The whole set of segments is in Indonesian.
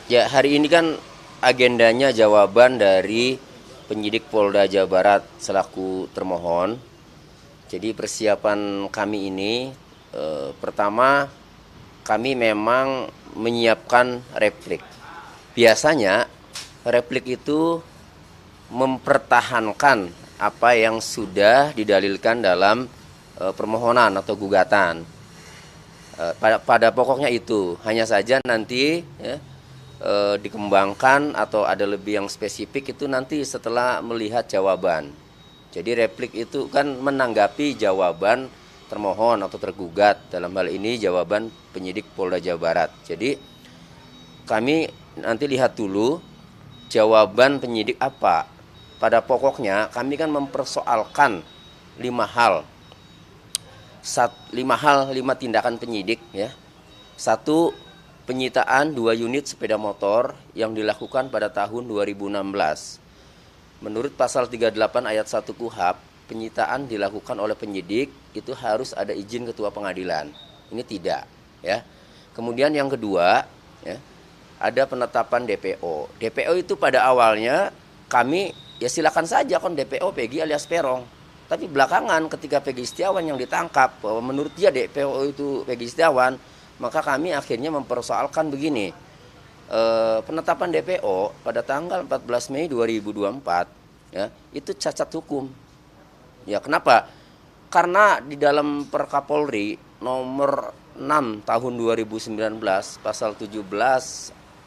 Ya, hari ini kan agendanya jawaban dari penyidik Polda Jawa Barat selaku termohon. Jadi persiapan kami ini pertama kami memang menyiapkan replik. Biasanya replik itu mempertahankan apa yang sudah didalilkan dalam permohonan atau gugatan. Pada pokoknya itu, hanya saja nanti ya, dikembangkan atau ada lebih yang spesifik itu nanti setelah melihat jawaban. Jadi replik itu kan menanggapi jawaban termohon atau tergugat, dalam hal ini jawaban penyidik Polda Jawa Barat. Jadi kami nanti lihat dulu jawaban penyidik apa. Pada pokoknya kami kan mempersoalkan 5 hal. 5 tindakan penyidik ya. 1, penyitaan 2 unit sepeda motor yang dilakukan pada tahun 2016. Menurut pasal 38 ayat 1 KUHP, penyitaan dilakukan oleh penyidik itu harus ada izin ketua pengadilan. Ini tidak ya. Kemudian yang kedua ya, ada penetapan DPO. DPO itu pada awalnya kami ya silakan saja kan DPO Peggy alias Peron. Tapi belakangan ketika Peggy Setiawan yang ditangkap bahwa menurut dia DPO itu Peggy Setiawan, maka kami akhirnya mempersoalkan begini. Penetapan DPO pada tanggal 14 Mei 2024 ya, itu cacat hukum. Ya, kenapa? Karena di dalam Perkapolri nomor 6 tahun 2019 pasal 17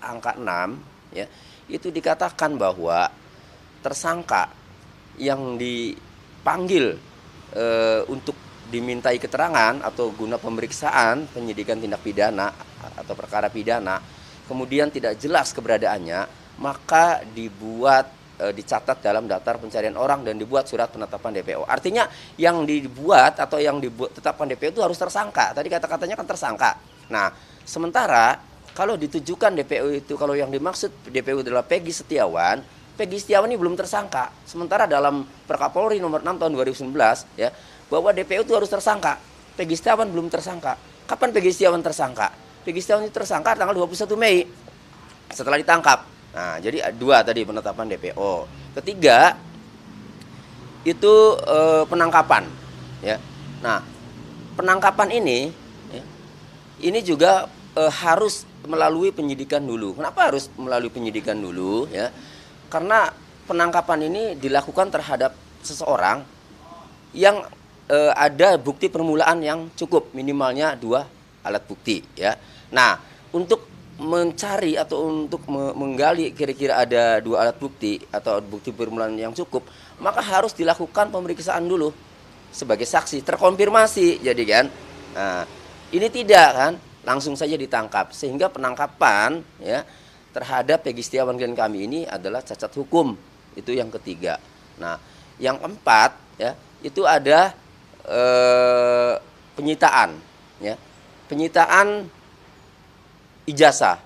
angka 6 ya, itu dikatakan bahwa tersangka yang dipanggil untuk dimintai keterangan atau guna pemeriksaan penyidikan tindak pidana atau perkara pidana, kemudian tidak jelas keberadaannya, maka dicatat dalam daftar pencarian orang dan dibuat surat penetapan DPO. Artinya yang dibuat atau yang ditetapkan DPO itu harus tersangka. Tadi kata-katanya kan tersangka. Nah, sementara kalau ditujukan DPO itu, kalau yang dimaksud DPO adalah Peggy Setiawan, Peggy Setiawan ini belum tersangka. Sementara dalam Perkapolri nomor 6 tahun 2019 ya, bahwa DPO itu harus tersangka. Peggy Setiawan belum tersangka. Kapan Peggy Setiawan tersangka? Peggy Setiawan itu tersangka tanggal 21 Mei setelah ditangkap. Nah, jadi 2 tadi penetapan DPO. Ketiga itu penangkapan ya. Nah, penangkapan ini juga harus melalui penyidikan dulu. Kenapa harus melalui penyidikan dulu ya? Karena penangkapan ini dilakukan terhadap seseorang yang ada bukti permulaan yang cukup, minimalnya 2 alat bukti ya. Nah, untuk mencari atau untuk menggali kira-kira ada 2 alat bukti atau bukti permulaan yang cukup, maka harus dilakukan pemeriksaan dulu sebagai saksi, terkonfirmasi jadi kan. Nah, ini tidak kan, langsung saja ditangkap, sehingga penangkapan ya terhadap Peggy Setiawan dan kami ini adalah cacat hukum. Itu yang ketiga. Nah, yang keempat ya, itu ada penyitaan ya. Penyitaan ijazah,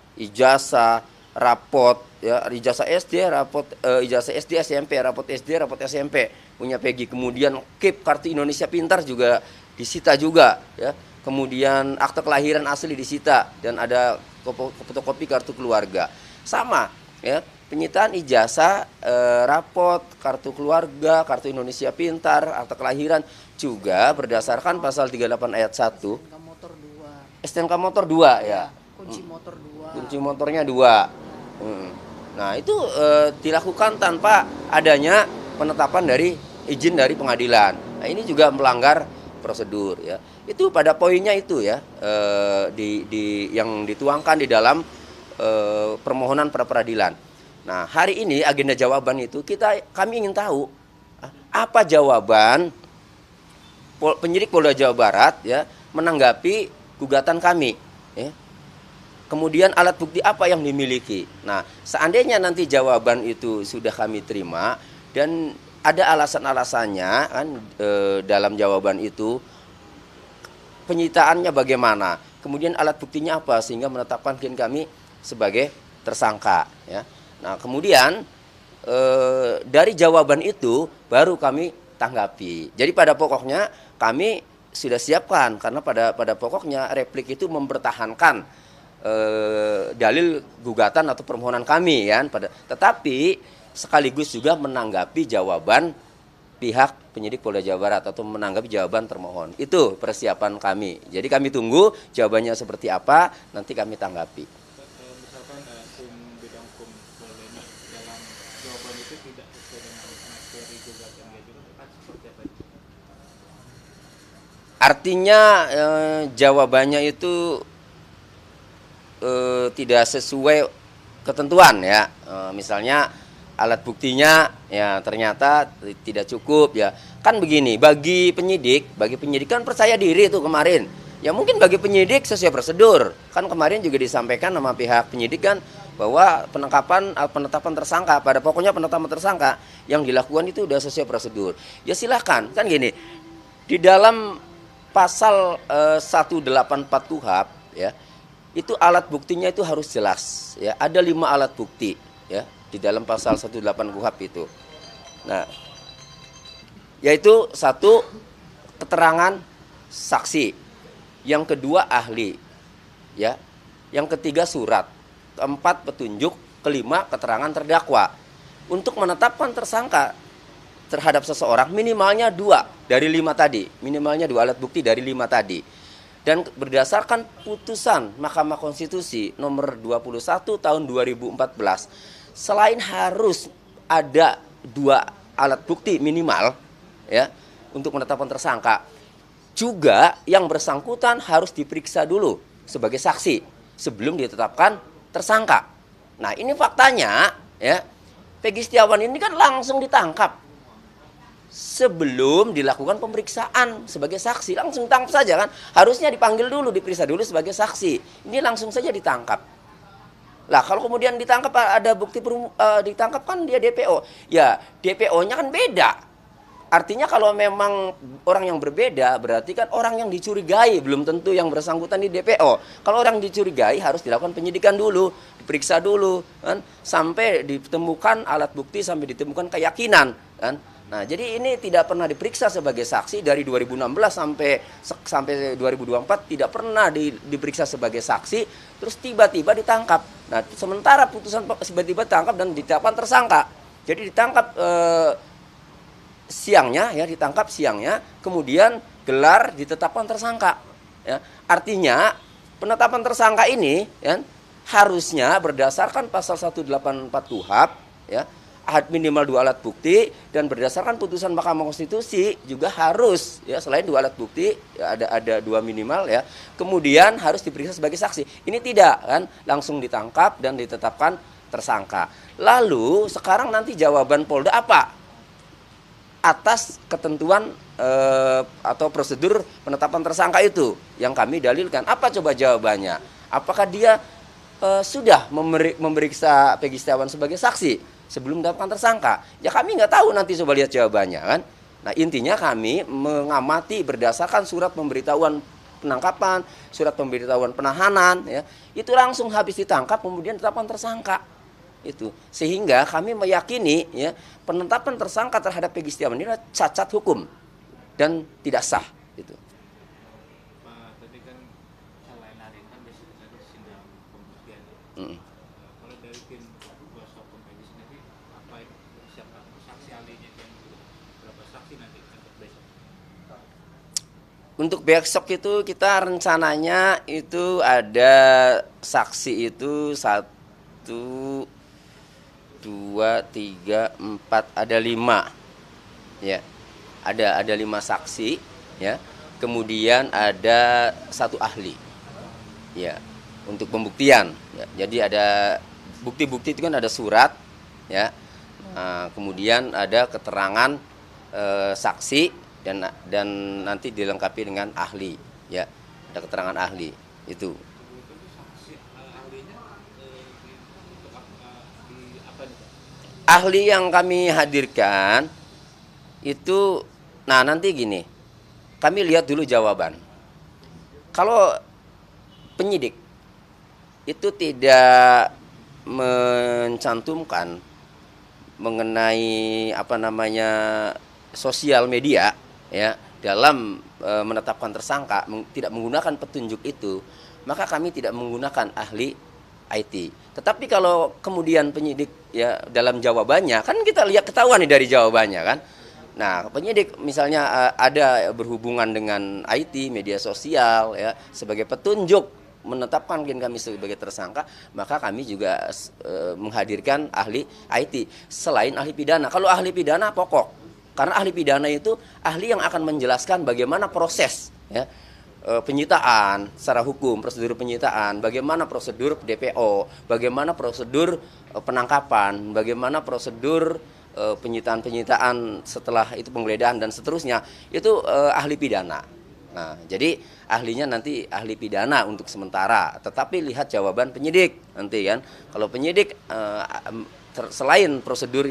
rapot ya, ijazah SD, rapot ijazah SD, SMP, rapot SD, rapot SMP punya Peggy. Kemudian KIP kartu Indonesia Pintar juga disita juga ya. Kemudian akte kelahiran asli disita dan ada fotokopi kartu keluarga. Sama ya, penyitaan ijazah, rapot, kartu keluarga, kartu Indonesia Pintar, akte kelahiran juga berdasarkan pasal 38 ayat 1. STNK motor 2. STNK motor 2 ya. Kunci motor 2. Kunci motornya 2. Nah, itu dilakukan tanpa adanya penetapan dari izin dari pengadilan. Nah, ini juga melanggar prosedur ya. Itu pada poinnya itu ya, yang dituangkan di dalam permohonan pra peradilan. Nah, hari ini agenda jawaban itu kami ingin tahu apa jawaban penyidik Polda Jawa Barat ya menanggapi gugatan kami ya. Kemudian alat bukti apa yang dimiliki. Nah, seandainya nanti jawaban itu sudah kami terima dan ada alasan-alasannya kan dalam jawaban itu, penyitaannya bagaimana, kemudian alat buktinya apa sehingga menetapkan kami sebagai tersangka ya. Nah, kemudian dari jawaban itu baru kami tanggapi. Jadi pada pokoknya kami sudah siapkan, karena pada pokoknya replik itu mempertahankan dalil gugatan atau permohonan kami kan tetapi sekaligus juga menanggapi jawaban pihak penyidik Polda Jawa Barat atau menanggapi jawaban termohon. Itu persiapan kami. Jadi kami tunggu jawabannya seperti apa, nanti kami tanggapi. Misalkan tim bidang hukum Polda ini dalam jawaban itu tidak sesuai dengan materi gugatan diajukan, akan seperti apa? Artinya jawabannya itu tidak sesuai ketentuan ya. Misalnya alat buktinya ya ternyata tidak cukup ya. Kan begini, bagi penyidik kan percaya diri itu kemarin. Ya mungkin bagi penyidik sesuai prosedur. Kan kemarin juga disampaikan sama pihak penyidik kan bahwa penetapan tersangka, pada pokoknya penetapan tersangka yang dilakukan itu sudah sesuai prosedur. Ya silahkan, kan gini. Di dalam pasal 184 KUHP ya, itu alat buktinya itu harus jelas ya. Ada 5 alat bukti ya di dalam pasal 18 KUHP itu. Nah, yaitu 1 keterangan saksi, yang kedua ahli, ya, yang ketiga surat, keempat petunjuk, kelima keterangan terdakwa. Untuk menetapkan tersangka terhadap seseorang minimalnya 2 dari 5 tadi, minimalnya 2 alat bukti dari 5 tadi. Dan berdasarkan putusan Mahkamah Konstitusi nomor 21 tahun 2014, selain harus ada 2 alat bukti minimal ya untuk menetapkan tersangka, juga yang bersangkutan harus diperiksa dulu sebagai saksi sebelum ditetapkan tersangka. Nah, ini faktanya ya. Peggy Setiawan ini kan langsung ditangkap sebelum dilakukan pemeriksaan sebagai saksi, langsung ditangkap saja kan. Harusnya dipanggil dulu, diperiksa dulu sebagai saksi. Ini langsung saja ditangkap. Lah kalau kemudian ditangkap ada bukti ditangkap kan dia DPO. Ya, DPO-nya kan beda. Artinya kalau memang orang yang berbeda berarti kan orang yang dicurigai, belum tentu yang bersangkutan di DPO. Kalau orang dicurigai harus dilakukan penyidikan dulu, diperiksa dulu kan sampai ditemukan alat bukti, sampai ditemukan keyakinan kan. Nah, jadi ini tidak pernah diperiksa sebagai saksi dari 2016 sampai 2024 tidak pernah diperiksa sebagai saksi, terus tiba-tiba ditangkap. Nah, sementara putusan tiba-tiba ditangkap dan ditetapkan tersangka. Jadi ditangkap ditangkap siangnya, kemudian gelar ditetapkan tersangka. Ya. Artinya penetapan tersangka ini ya, harusnya berdasarkan pasal 184 KUHP ya, minimal 2 alat bukti, dan berdasarkan putusan Mahkamah Konstitusi juga harus ya selain 2 alat bukti ya, ada 2 minimal ya, kemudian harus diperiksa sebagai saksi. Ini tidak kan, langsung ditangkap dan ditetapkan tersangka. Lalu sekarang nanti jawaban Polda apa atas ketentuan atau prosedur penetapan tersangka itu yang kami dalilkan? Apa coba jawabannya? Apakah dia sudah memeriksa Peggy Setiawan sebagai saksi sebelum mendapatkan tersangka? Ya kami nggak tahu, nanti coba lihat jawabannya kan. Nah, intinya kami mengamati berdasarkan surat pemberitahuan penangkapan, surat pemberitahuan penahanan ya, itu langsung habis ditangkap kemudian ditetapkan tersangka. Itu sehingga kami meyakini ya penetapan tersangka terhadap Peggy Setiawan ini cacat hukum dan tidak sah gitu. Pak, tadi kan selain hari ini kan biasanya ada sidang pembuktian. Kalau dari tim kuasa hukum Peggy sendiri, apa siapa saksi ahlinya dan berapa saksi nanti untuk besok? Untuk besok itu kita rencananya itu ada saksi itu 1, 2, 3, 4, ada 5 ya, ada 5 saksi ya, kemudian ada 1 ahli ya untuk pembuktian ya. Jadi ada bukti-bukti itu kan ada surat ya, kemudian ada keterangan saksi dan nanti dilengkapi dengan ahli ya, ada keterangan ahli itu. Ahli yang kami hadirkan itu, nah nanti gini, kami lihat dulu jawaban. Kalau penyidik itu tidak mencantumkan mengenai sosial media ya dalam menetapkan tersangka, tidak menggunakan petunjuk itu, maka kami tidak menggunakan ahli IT. Tetapi kalau kemudian penyidik ya dalam jawabannya, kan kita lihat ketahuan nih dari jawabannya kan. Nah, penyidik misalnya ada berhubungan dengan IT, media sosial ya sebagai petunjuk menetapkan klien kami sebagai tersangka, maka kami juga menghadirkan ahli IT selain ahli pidana. Kalau ahli pidana pokok, karena ahli pidana itu ahli yang akan menjelaskan bagaimana proses ya penyitaan secara hukum, prosedur penyitaan, bagaimana prosedur DPO, bagaimana prosedur penangkapan, bagaimana prosedur penyitaan setelah itu penggeledahan dan seterusnya, itu ahli pidana. Nah, jadi ahlinya nanti ahli pidana untuk sementara, tetapi lihat jawaban penyidik nanti kan. Kalau penyidik selain prosedur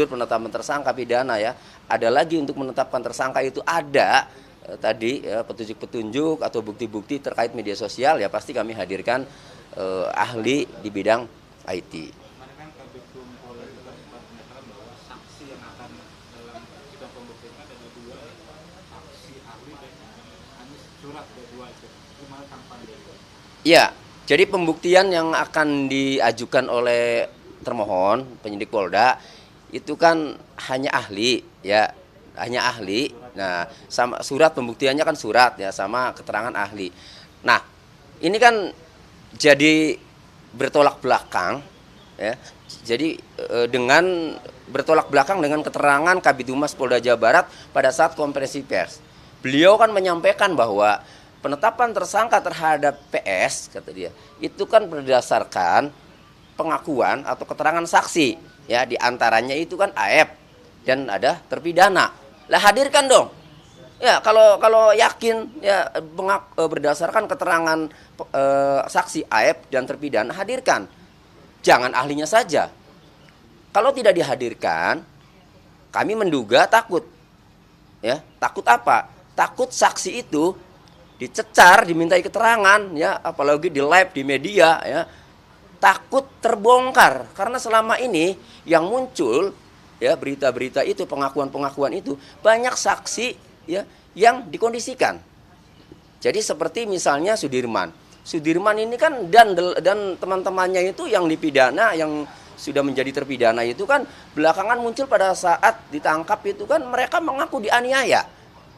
penetapan tersangka pidana ya, ada lagi untuk menetapkan tersangka itu ada tadi ya, petunjuk-petunjuk atau bukti-bukti terkait media sosial ya pasti kami hadirkan ahli di bidang IT. Kemarin kan Kabid Polda juga sempat menyatakan bahwa saksi yang akan dalam sidang pembuktian ada dua saksi ahli dan hanya surat ada dua itu. Gimana tanggapannya? Ya, jadi pembuktian yang akan diajukan oleh termohon penyidik Polda itu kan hanya ahli ya, hanya ahli. Nah, sama surat pembuktiannya kan surat ya sama keterangan ahli. Nah, ini kan jadi bertolak belakang ya. Jadi dengan bertolak belakang dengan keterangan Kabid Humas Polda Jawa Barat pada saat konferensi pers. Beliau kan menyampaikan bahwa penetapan tersangka terhadap PS kata dia, itu kan berdasarkan pengakuan atau keterangan saksi ya, diantaranya itu kan AF dan ada terpidana. Lah hadirkan dong. Ya kalau yakin ya berdasarkan keterangan saksi AF dan terpidana hadirkan. Jangan ahlinya saja. Kalau tidak dihadirkan, kami menduga takut. Ya, takut apa? Takut saksi itu dicecar, dimintai keterangan ya, apalagi di live di media ya. Takut terbongkar karena selama ini yang muncul ya berita-berita itu, pengakuan-pengakuan itu banyak saksi ya yang dikondisikan. Jadi seperti misalnya Sudirman ini kan dan teman-temannya itu yang dipidana, yang sudah menjadi terpidana itu kan belakangan muncul pada saat ditangkap itu kan mereka mengaku dianiaya.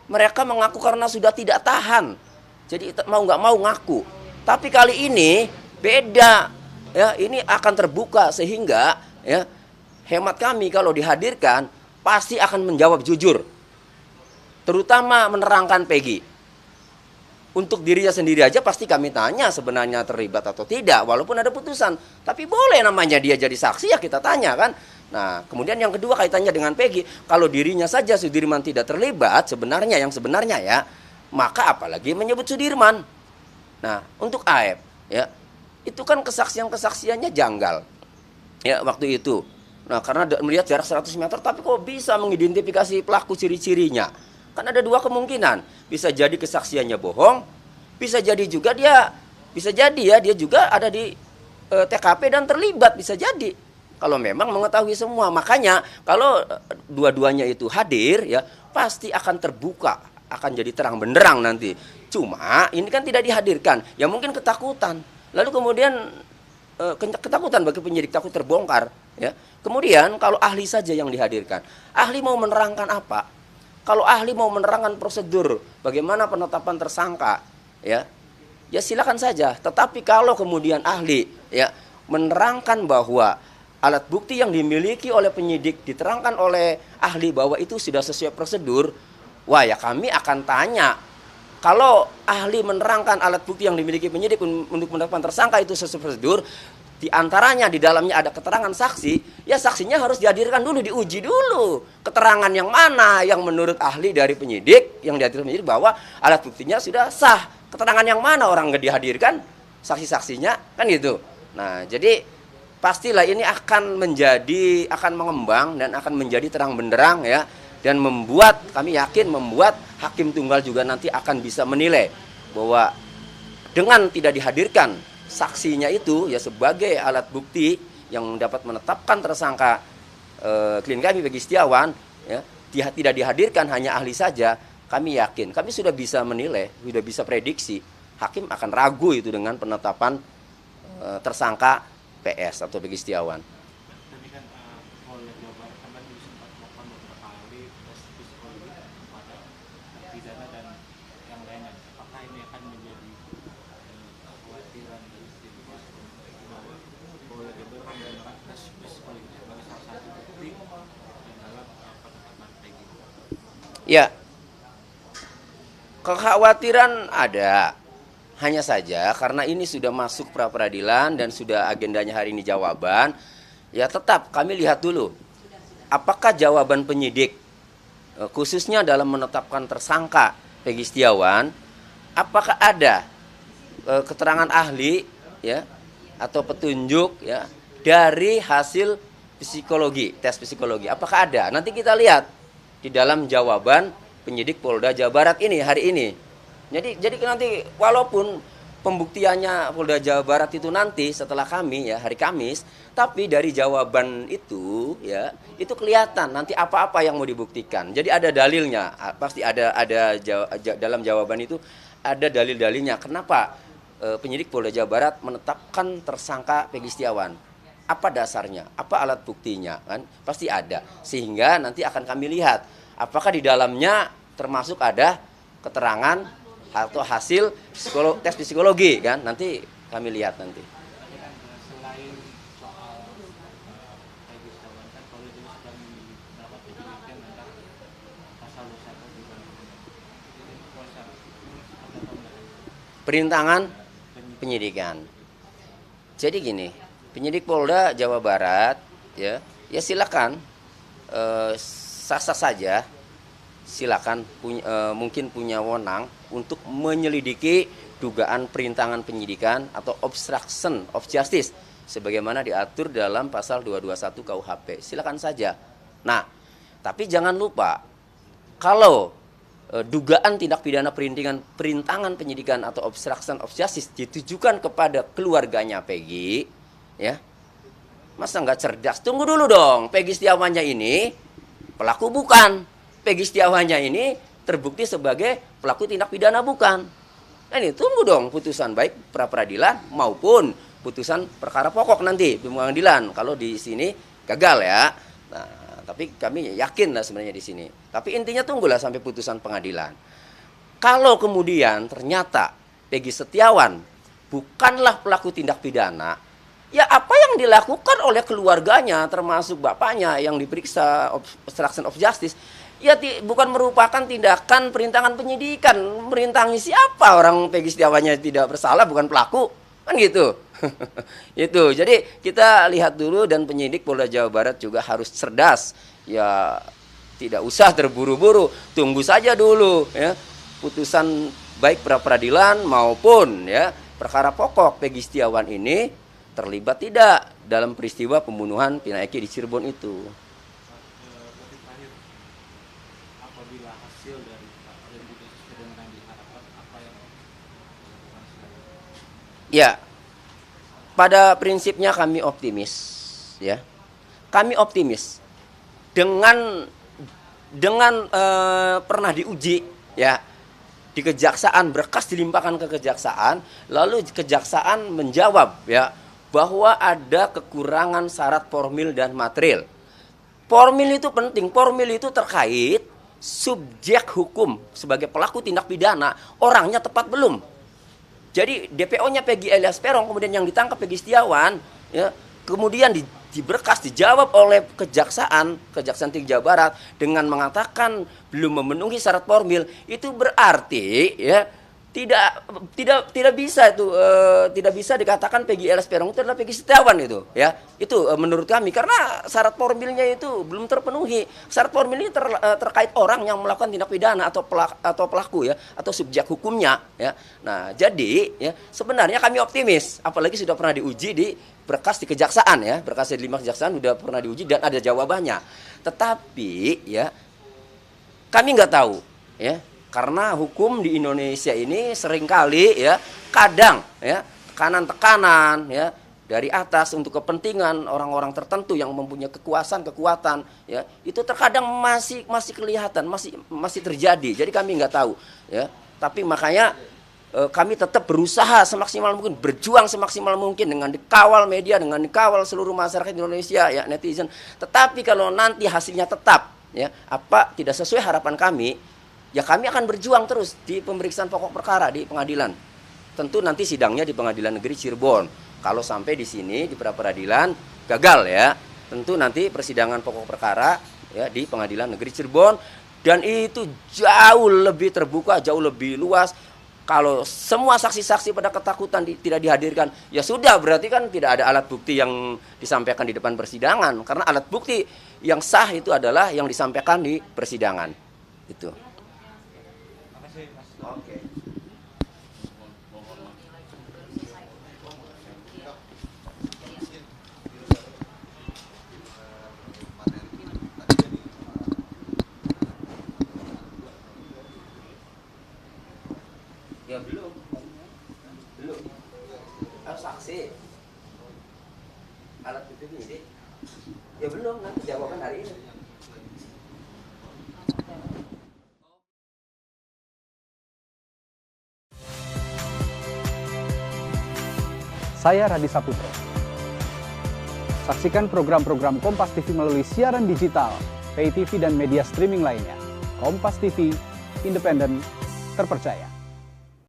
Mereka mengaku karena sudah tidak tahan. Jadi mau nggak mau ngaku. Tapi kali ini beda ya, ini akan terbuka sehingga ya hemat kami kalau dihadirkan pasti akan menjawab jujur. Terutama menerangkan Peggy. Untuk dirinya sendiri aja pasti kami tanya sebenarnya terlibat atau tidak, walaupun ada putusan. Tapi boleh namanya dia jadi saksi ya kita tanya kan. Nah, kemudian yang kedua kaitannya dengan Peggy, kalau dirinya saja Sudirman tidak terlibat sebenarnya yang sebenarnya ya, maka apalagi menyebut Sudirman. Nah, untuk AF ya, itu kan kesaksiannya janggal. Ya, waktu itu. Nah, karena melihat jarak 100 meter tapi kok bisa mengidentifikasi pelaku ciri-cirinya? Kan ada dua kemungkinan, bisa jadi kesaksiannya bohong, bisa jadi juga dia juga ada di TKP dan terlibat, bisa jadi. Kalau memang mengetahui semua, makanya kalau dua-duanya itu hadir ya pasti akan terbuka, akan jadi terang benderang nanti. Cuma ini kan tidak dihadirkan, ya mungkin ketakutan. Lalu kemudian ketakutan bagi penyidik, takut terbongkar ya. Kemudian kalau ahli saja yang dihadirkan, ahli mau menerangkan apa? Kalau ahli mau menerangkan prosedur bagaimana penetapan tersangka, ya silakan saja. Tetapi kalau kemudian ahli ya menerangkan bahwa alat bukti yang dimiliki oleh penyidik diterangkan oleh ahli bahwa itu sudah sesuai prosedur, wah ya kami akan tanya. Kalau ahli menerangkan alat bukti yang dimiliki penyidik untuk menetapkan tersangka itu sesuai prosedur, di antaranya di dalamnya ada keterangan saksi, ya saksinya harus dihadirkan dulu, diuji dulu. Keterangan yang mana yang menurut ahli dari penyidik, yang dihadirkan penyidik bahwa alat buktinya sudah sah. Keterangan yang mana orang nggak dihadirkan, saksi-saksinya, kan gitu. Nah, jadi pastilah ini akan mengembang dan akan menjadi terang benderang ya. Dan kami yakin membuat hakim tunggal juga nanti akan bisa menilai bahwa dengan tidak dihadirkan saksinya itu ya sebagai alat bukti yang dapat menetapkan tersangka klien kami Peggy Setiawan ya, tidak dihadirkan hanya ahli saja, kami yakin kami sudah bisa menilai, sudah bisa prediksi hakim akan ragu itu dengan penetapan tersangka PS atau Peggy Setiawan. Tadi kan Polda Jawa Barat kan tadi sempat melakukan beberapa kali tes psikologi kepada pidana dan yang lainnya. Apakah ini akan menjadi kekhawatiran dari tim kuasa hukum bahwa Polda Jawa Barat akan melakukan tes psikologi sebagai salah satu bukti dalam penetapan Peggy? Ya, kekhawatiran ada. Hanya saja karena ini sudah masuk pra peradilan dan sudah agendanya hari ini jawaban, ya tetap kami lihat dulu apakah jawaban penyidik khususnya dalam menetapkan tersangka Peggy Setiawan, apakah ada keterangan ahli ya atau petunjuk ya dari hasil psikologi, tes psikologi. Apakah ada? Nanti kita lihat di dalam jawaban penyidik Polda Jawa Barat ini hari ini. Jadi nanti walaupun pembuktiannya Polda Jawa Barat itu nanti setelah kami ya hari Kamis, tapi dari jawaban itu ya itu kelihatan nanti apa-apa yang mau dibuktikan. Jadi ada dalilnya, pasti ada dalam jawaban itu ada dalil-dalilnya. Kenapa penyidik Polda Jawa Barat menetapkan tersangka Peggy Setiawan? Apa dasarnya? Apa alat buktinya? Kan pasti ada. Sehingga nanti akan kami lihat apakah di dalamnya termasuk ada keterangan atau hasil tes psikologi kan, nanti kami lihat nanti. Selain soal Peggy Setiawan kan Polda juga sedang mendapat penyelidikan tentang pasal 21 juga. Ini kuasa Perintangan penyidikan. Jadi gini, penyidik Polda Jawa Barat ya silakan sah-sah saja, silakan mungkin punya wewenang untuk menyelidiki dugaan perintangan penyidikan atau obstruction of justice sebagaimana diatur dalam pasal 221 KUHP. Silakan saja. Nah, tapi jangan lupa kalau dugaan tindak pidana perintangan penyidikan atau obstruction of justice ditujukan kepada keluarganya Peggy, ya. Masa nggak cerdas? Tunggu dulu dong. Peggy Setiawannya ini pelaku bukan. Peggy Setiawannya ini terbukti sebagai pelaku tindak pidana bukan. Nah ini tunggu dong putusan baik pra peradilan maupun putusan perkara pokok nanti di pengadilan. Kalau di sini gagal ya. Nah, tapi kami yakin lah sebenarnya di sini. Tapi intinya tunggulah sampai putusan pengadilan. Kalau kemudian ternyata Peggy Setiawan bukanlah pelaku tindak pidana, ya apa yang dilakukan oleh keluarganya termasuk bapaknya yang diperiksa obstruction of justice ya bukan merupakan tindakan perintangan penyidikan. Merintangi siapa? Orang Peggy Setiawannya tidak bersalah, bukan pelaku. Kan gitu. Itu. Jadi kita lihat dulu dan penyidik Polda Jawa Barat juga harus cerdas. Ya tidak usah terburu-buru. Tunggu saja dulu ya. Putusan baik pra peradilan maupun ya perkara pokok Peggy Setiawan ini terlibat tidak dalam peristiwa pembunuhan Vina Eki di Cirebon itu. apabila hasil dari identitas sesuai yang diharapkan, apa yang dilakukan selanjutnya? Ya, pada prinsipnya kami optimis, ya. Kami optimis dengan pernah diuji, ya, di kejaksaan, berkas dilimpahkan ke kejaksaan, lalu kejaksaan menjawab, ya, bahwa ada kekurangan syarat formil dan material. Formil itu penting, formil itu terkait subjek hukum sebagai pelaku tindak pidana, orangnya tepat belum. Jadi DPO-nya Peggy alias Peron, kemudian yang ditangkap Peggy Setiawan, ya, kemudian di berkas dijawab oleh Kejaksaan Tinggi Jawa Barat dengan mengatakan belum memenuhi syarat formil, itu berarti ya tidak bisa itu tidak bisa dikatakan Peggy alias Peron itu adalah Peggy Setiawan itu, ya. Itu menurut kami karena syarat formilnya itu belum terpenuhi. Syarat formil ini terkait orang yang melakukan tindak pidana atau pelaku, ya, atau subjek hukumnya, ya. Nah, jadi ya sebenarnya kami optimis, apalagi sudah pernah diuji di berkas di kejaksaan, ya. Berkas di 5 kejaksaan sudah pernah diuji dan ada jawabannya. Tetapi ya kami nggak tahu, ya. Karena hukum di Indonesia ini seringkali ya kadang ya tekanan-tekanan ya dari atas untuk kepentingan orang-orang tertentu yang mempunyai kekuatan ya itu terkadang masih kelihatan masih terjadi. Jadi kami nggak tahu ya. Tapi makanya kami tetap berusaha semaksimal mungkin, berjuang semaksimal mungkin dengan dikawal media, dengan dikawal seluruh masyarakat Indonesia, ya netizen. Tetapi kalau nanti hasilnya tetap ya tidak sesuai harapan kami, ya kami akan berjuang terus di pemeriksaan pokok perkara di pengadilan. Tentu nanti sidangnya di Pengadilan Negeri Cirebon. Kalau sampai di sini di pra-peradilan gagal ya, tentu nanti persidangan pokok perkara ya di Pengadilan Negeri Cirebon, dan itu jauh lebih terbuka, jauh lebih luas. Kalau semua saksi-saksi pada ketakutan tidak dihadirkan, ya sudah berarti kan tidak ada alat bukti yang disampaikan di depan persidangan, karena alat bukti yang sah itu adalah yang disampaikan di persidangan. Itu. Makasih Mas. Oke. Ya belum. Saksi. Alat bukti penyidik. Ya belum, nanti jawaban hari ini. Saya Radi Saputro. Saksikan program-program Kompas TV melalui siaran digital, pay TV dan media streaming lainnya. Kompas TV, independen, terpercaya.